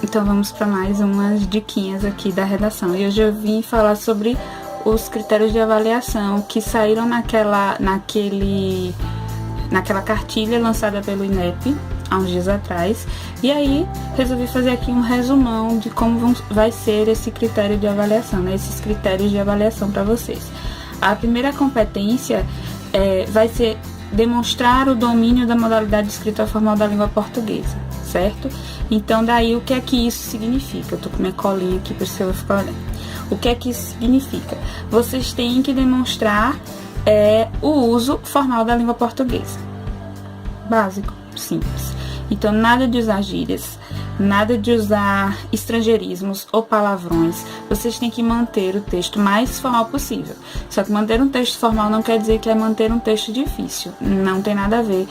Então vamos para mais umas diquinhas aqui da redação. E hoje eu vim falar sobre os critérios de avaliação que saíram naquela cartilha lançada pelo INEP há uns dias atrás. E aí resolvi fazer aqui um resumão de como vai ser esse critério de avaliação, né? Esses critérios de avaliação para vocês. A primeira competência vai ser demonstrar o domínio da modalidade de escrita formal da língua portuguesa, certo? Então, daí, o que é que isso significa? Eu tô com minha colinha aqui para você ficar olhando. O que é que isso significa? Vocês têm que demonstrar o uso formal da língua portuguesa. Básico, simples. Então, nada de usar gírias, nada de usar estrangeirismos ou palavrões. Vocês têm que manter o texto mais formal possível. Só que manter um texto formal não quer dizer que é manter um texto difícil. Não tem nada a ver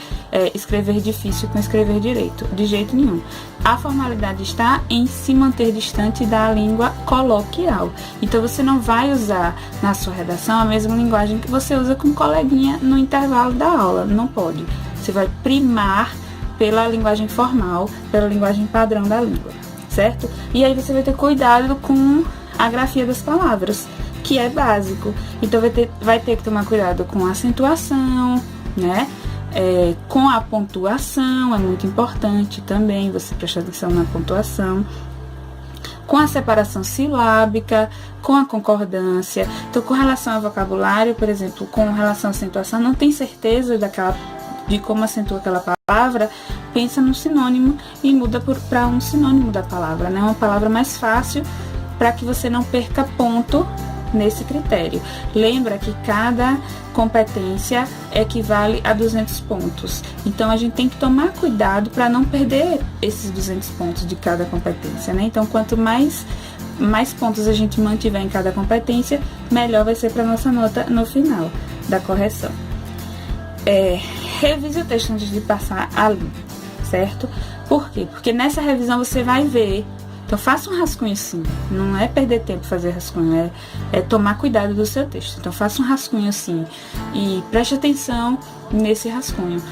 escrever difícil com escrever direito, de jeito nenhum. A formalidade está em se manter distante da língua coloquial. Então, você não vai usar na sua redação a mesma linguagem que você usa com um coleguinha no intervalo da aula. Não pode. Você vai primar pela linguagem formal, pela linguagem padrão da língua, certo? E aí você vai ter cuidado com a grafia das palavras, que é básico. Então vai ter que tomar cuidado com a acentuação, né? Com a pontuação, é muito importante também você prestar atenção na pontuação. Com a separação silábica, com a concordância. Então, com relação ao vocabulário, por exemplo, com relação à acentuação, não tem certeza de como acentua aquela palavra, pensa no sinônimo e muda para um sinônimo da palavra, né? Uma palavra mais fácil para que você não perca ponto nesse critério. Lembra que cada competência equivale a 200 pontos. Então, a gente tem que tomar cuidado para não perder esses 200 pontos de cada competência, né? Então, quanto mais pontos a gente mantiver em cada competência, melhor vai ser para nossa nota no final da correção. Revise o texto antes de passar a limpo, certo? Por quê? Porque nessa revisão você vai ver. Então, faça um rascunho sim. Não é perder tempo fazer rascunho, é tomar cuidado do seu texto. Então, faça um rascunho sim e preste atenção nesse rascunho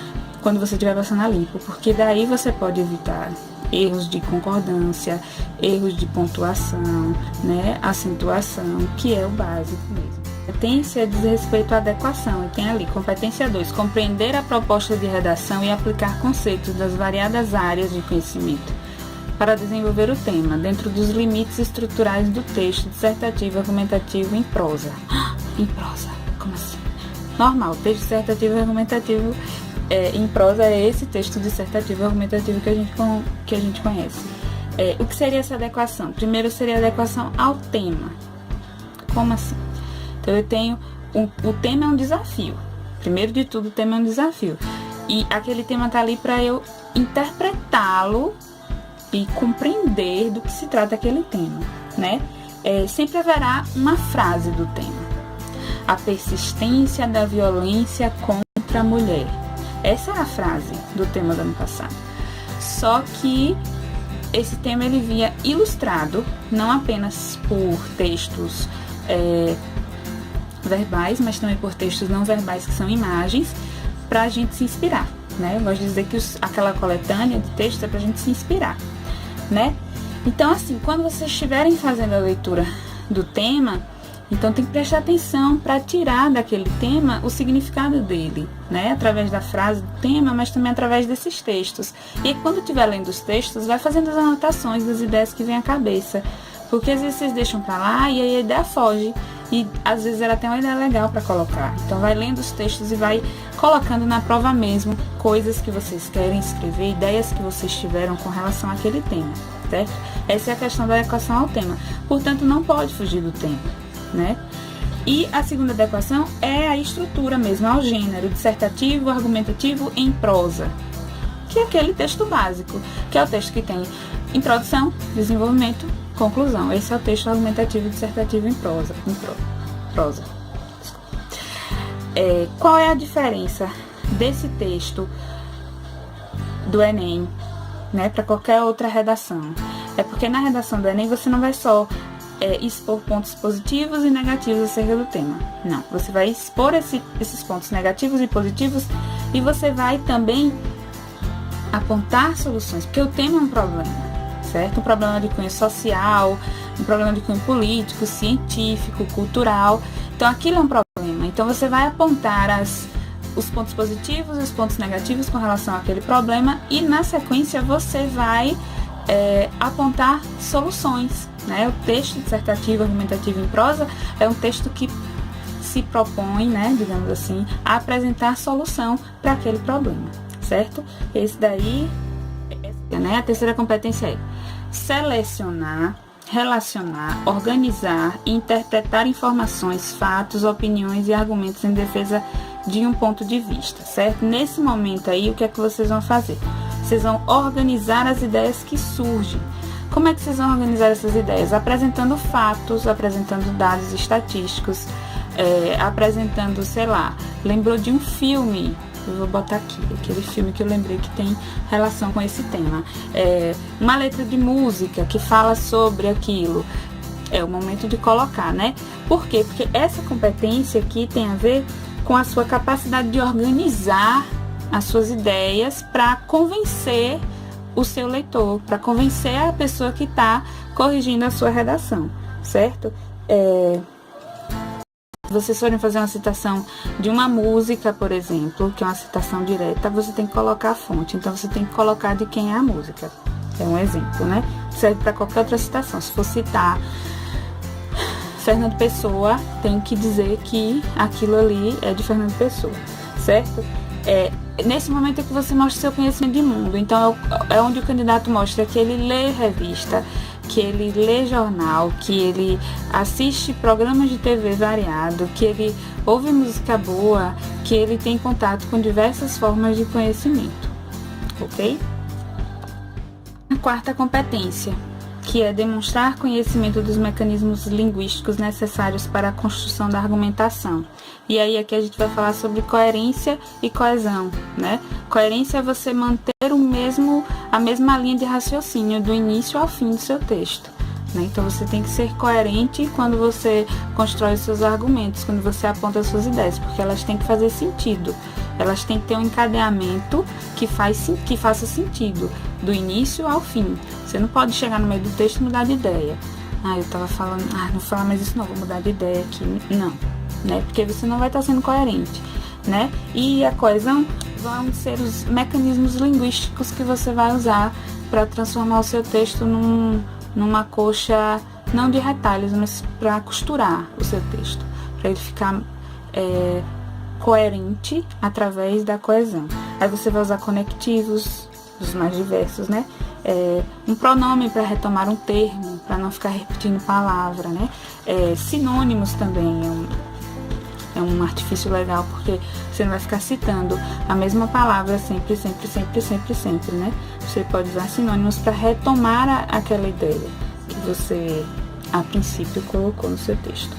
quando você estiver passando a limpo, porque daí você pode evitar erros de concordância, erros de pontuação, né? Acentuação, que é o básico mesmo. Competência diz respeito à adequação, e tem ali, competência 2, compreender a proposta de redação e aplicar conceitos das variadas áreas de conhecimento para desenvolver o tema, dentro dos limites estruturais do texto dissertativo argumentativo em prosa. Em prosa? Como assim? Normal, texto dissertativo argumentativo em prosa é esse texto dissertativo argumentativo que a gente conhece. O que seria essa adequação? Primeiro seria a adequação ao tema. Como assim? Então, eu tenho o tema é um desafio. Primeiro de tudo, o tema é um desafio. E aquele tema tá ali para eu interpretá-lo e compreender do que se trata aquele tema, né? Sempre haverá uma frase do tema. A persistência da violência contra a mulher. Essa é a frase do tema do ano passado. Só que esse tema ele via ilustrado, não apenas por textos verbais, mas também por textos não verbais, que são imagens, para a gente se inspirar, né? Eu gosto de dizer que aquela coletânea de textos é para a gente se inspirar, né? Então, assim, quando vocês estiverem fazendo a leitura do tema, então tem que prestar atenção para tirar daquele tema o significado dele, né? Através da frase do tema, mas também através desses textos. E quando estiver lendo os textos, vai fazendo as anotações das ideias que vêm à cabeça, porque às vezes vocês deixam para lá e aí a ideia foge. E às vezes ela tem uma ideia legal para colocar. Então vai lendo os textos e vai colocando na prova mesmo coisas que vocês querem escrever, ideias que vocês tiveram com relação àquele tema, certo? Essa é a questão da adequação ao tema. Portanto, não pode fugir do tema, né? E a segunda adequação é a estrutura mesmo, ao gênero dissertativo, argumentativo em prosa, que é aquele texto básico, que é o texto que tem introdução, desenvolvimento, conclusão. Esse é o texto argumentativo dissertativo em prosa. Qual é a diferença desse texto do Enem, né, para qualquer outra redação? É porque na redação do Enem você não vai só expor pontos positivos e negativos acerca do tema. Não, você vai expor esses pontos negativos e positivos e você vai também apontar soluções, porque o tema é um problema, certo? Um problema de cunho social, um problema de cunho político, científico, cultural. Então, aquilo é um problema. Então, você vai apontar os pontos positivos e os pontos negativos com relação àquele problema e, na sequência, você vai apontar soluções, né? O texto dissertativo, argumentativo em prosa é um texto que se propõe, né, digamos assim, a apresentar solução para aquele problema, certo? Esse daí, né, a terceira competência é selecionar, relacionar, organizar e interpretar informações, fatos, opiniões e argumentos em defesa de um ponto de vista, certo? Nesse momento aí, o que é que vocês vão fazer? Vocês vão organizar as ideias que surgem. Como é que vocês vão organizar essas ideias? Apresentando fatos, apresentando dados estatísticos, apresentando, sei lá, lembrou de um filme, eu vou botar aqui, aquele filme que eu lembrei que tem relação com esse tema, uma letra de música que fala sobre aquilo, é o momento de colocar, né? Por quê? Porque essa competência aqui tem a ver com a sua capacidade de organizar as suas ideias para convencer o seu leitor, para convencer a pessoa que está corrigindo a sua redação, certo? Se vocês forem fazer uma citação de uma música, por exemplo, que é uma citação direta, você tem que colocar a fonte. Então, você tem que colocar de quem é a música. É um exemplo, né? Serve para qualquer outra citação. Se for citar Fernando Pessoa, tem que dizer que aquilo ali é de Fernando Pessoa, certo? Nesse momento é que você mostra seu conhecimento de mundo. Então, é onde o candidato mostra que ele lê revista, que ele lê jornal, que ele assiste programas de TV variado, que ele ouve música boa, que ele tem contato com diversas formas de conhecimento, ok? A quarta competência, que é demonstrar conhecimento dos mecanismos linguísticos necessários para a construção da argumentação. E aí aqui a gente vai falar sobre coerência e coesão, né? Coerência é você manter a mesma linha de raciocínio do início ao fim do seu texto, né? Então você tem que ser coerente quando você constrói os seus argumentos, quando você aponta as suas ideias, porque elas têm que fazer sentido. Elas têm que ter um encadeamento que faça sentido, do início ao fim. Você não pode chegar no meio do texto e mudar de ideia. Eu tava falando, não vou falar mais isso não, vou mudar de ideia aqui. Não, né? Porque você não vai estar sendo coerente, né? E a coesão vão ser os mecanismos linguísticos que você vai usar para transformar o seu texto numa coxa, não de retalhos, mas para costurar o seu texto, para ele ficar coerente através da coesão. Aí você vai usar conectivos, os mais diversos, né? Um pronome para retomar um termo, para não ficar repetindo palavra, né? Sinônimos também é um artifício legal, porque você não vai ficar citando a mesma palavra sempre, né? Você pode usar sinônimos para retomar aquela ideia que você, a princípio, colocou no seu texto.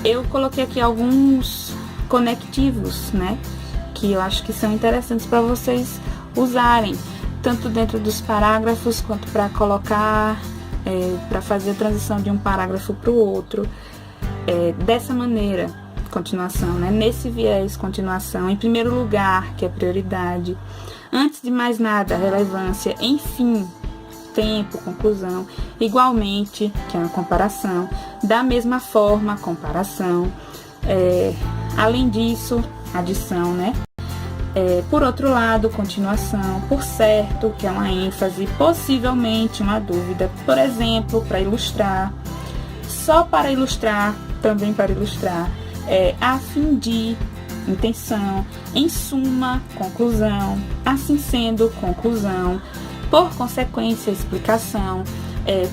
Eu coloquei aqui alguns conectivos, né? Que eu acho que são interessantes para vocês usarem, tanto dentro dos parágrafos, quanto para colocar, para fazer a transição de um parágrafo para o outro. Dessa maneira, continuação, né? Nesse viés, continuação, em primeiro lugar, que é prioridade, antes de mais nada, relevância, enfim, tempo, conclusão, igualmente, que é uma comparação, da mesma forma, comparação, além disso, adição, né? Por outro lado, continuação, por certo, que é uma ênfase, possivelmente uma dúvida, por exemplo, para ilustrar, só para ilustrar, também para ilustrar, a fim de, intenção, em suma, conclusão, assim sendo, conclusão, por consequência, explicação,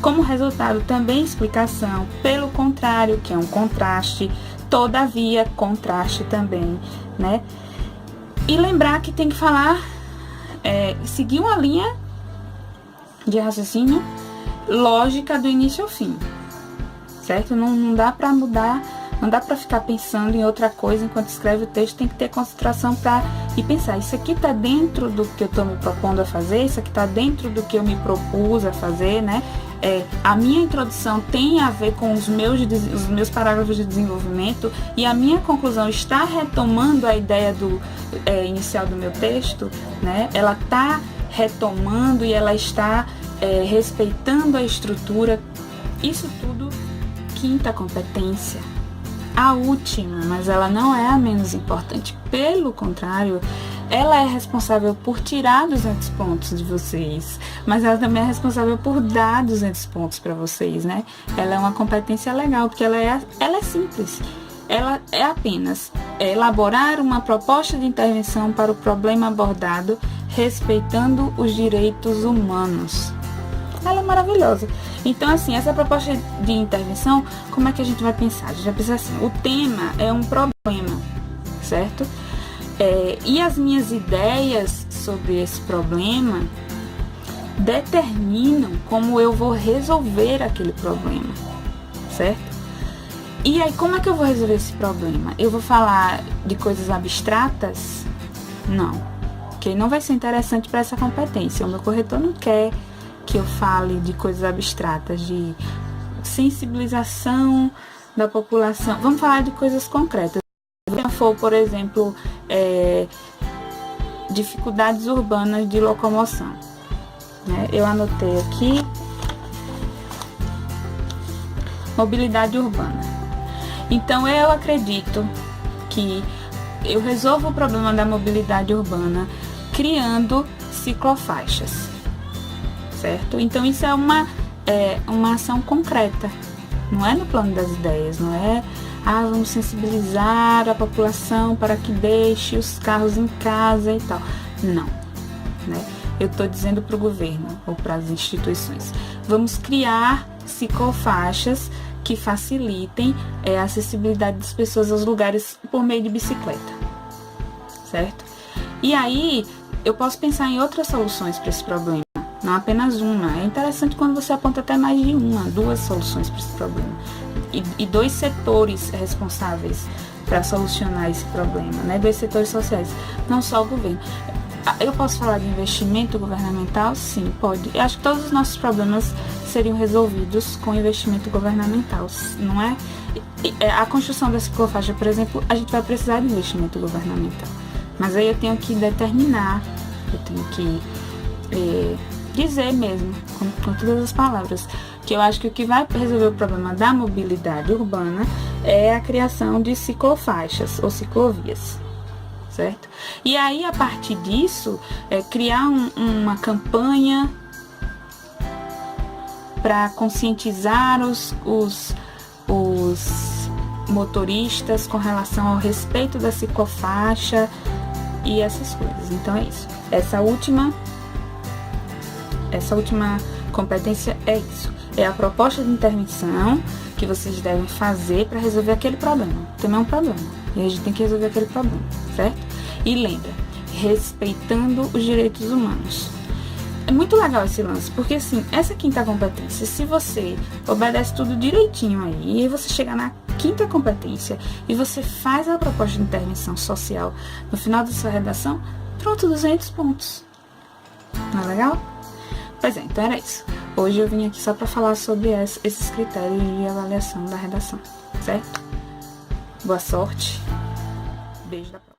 como resultado também explicação, pelo contrário, que é um contraste, todavia, contraste também, né? E lembrar que tem que falar, seguir uma linha de raciocínio lógica do início ao fim, certo? Não dá para mudar, não dá para ficar pensando em outra coisa enquanto escreve o texto, tem que ter concentração para ir pensar, isso aqui está dentro do que eu estou me propondo a fazer, isso aqui está dentro do que eu me propus a fazer, né? A minha introdução tem a ver com os meus parágrafos de desenvolvimento e a minha conclusão está retomando a ideia inicial do meu texto, né? Ela está retomando e ela está respeitando a estrutura, isso tudo, quinta competência. A última, mas ela não é a menos importante, pelo contrário, ela é responsável por tirar 200 pontos de vocês, mas ela também é responsável por dar 200 pontos para vocês, né? Ela é uma competência legal, porque ela é simples. Ela é apenas elaborar uma proposta de intervenção para o problema abordado, respeitando os direitos humanos. Ela é maravilhosa. Então, assim, essa proposta de intervenção, como é que a gente vai pensar? A gente vai pensar assim, o tema é um problema, certo? E as minhas ideias sobre esse problema determinam como eu vou resolver aquele problema, certo? E aí, como é que eu vou resolver esse problema? Eu vou falar de coisas abstratas? Não, porque não vai ser interessante para essa competência. O meu corretor não quer que eu fale de coisas abstratas, de sensibilização da população. Vamos falar de coisas concretas. Se for, por exemplo, dificuldades urbanas de locomoção, né? Eu anotei aqui mobilidade urbana. Então, eu acredito que eu resolvo o problema da mobilidade urbana criando ciclofaixas, certo? Então, isso é uma ação concreta, não é no plano das ideias, não é vamos sensibilizar a população para que deixe os carros em casa e tal. Não, né? Eu estou dizendo para o governo ou para as instituições, vamos criar ciclofaixas que facilitem a acessibilidade das pessoas aos lugares por meio de bicicleta, certo? E aí, eu posso pensar em outras soluções para esse problema, não apenas uma. É interessante quando você aponta até mais de duas soluções para esse problema. E dois setores responsáveis para solucionar esse problema, né? Dois setores sociais, não só o governo. Eu posso falar de investimento governamental? Sim, pode. Eu acho que todos os nossos problemas seriam resolvidos com investimento governamental, não é? A construção da ciclofaixa, por exemplo, a gente vai precisar de investimento governamental. Mas aí eu tenho que determinar, eu tenho que dizer mesmo, com todas as palavras, que eu acho que o que vai resolver o problema da mobilidade urbana é a criação de ciclofaixas ou ciclovias, certo? E aí, a partir disso, criar uma campanha para conscientizar os motoristas com relação ao respeito da ciclofaixa e essas coisas. Então é isso. Essa última competência é isso. É a proposta de intervenção que vocês devem fazer para resolver aquele problema. Também é um problema. E a gente tem que resolver aquele problema, certo? E lembra, respeitando os direitos humanos. É muito legal esse lance, porque assim, essa quinta competência, se você obedece tudo direitinho aí, e você chegar na quinta competência e você faz a proposta de intervenção social no final da sua redação, pronto, 200 pontos. Não é legal? Pois é, então era isso. Hoje eu vim aqui só para falar sobre esses critérios de avaliação da redação, certo? Boa sorte. Beijo da próxima.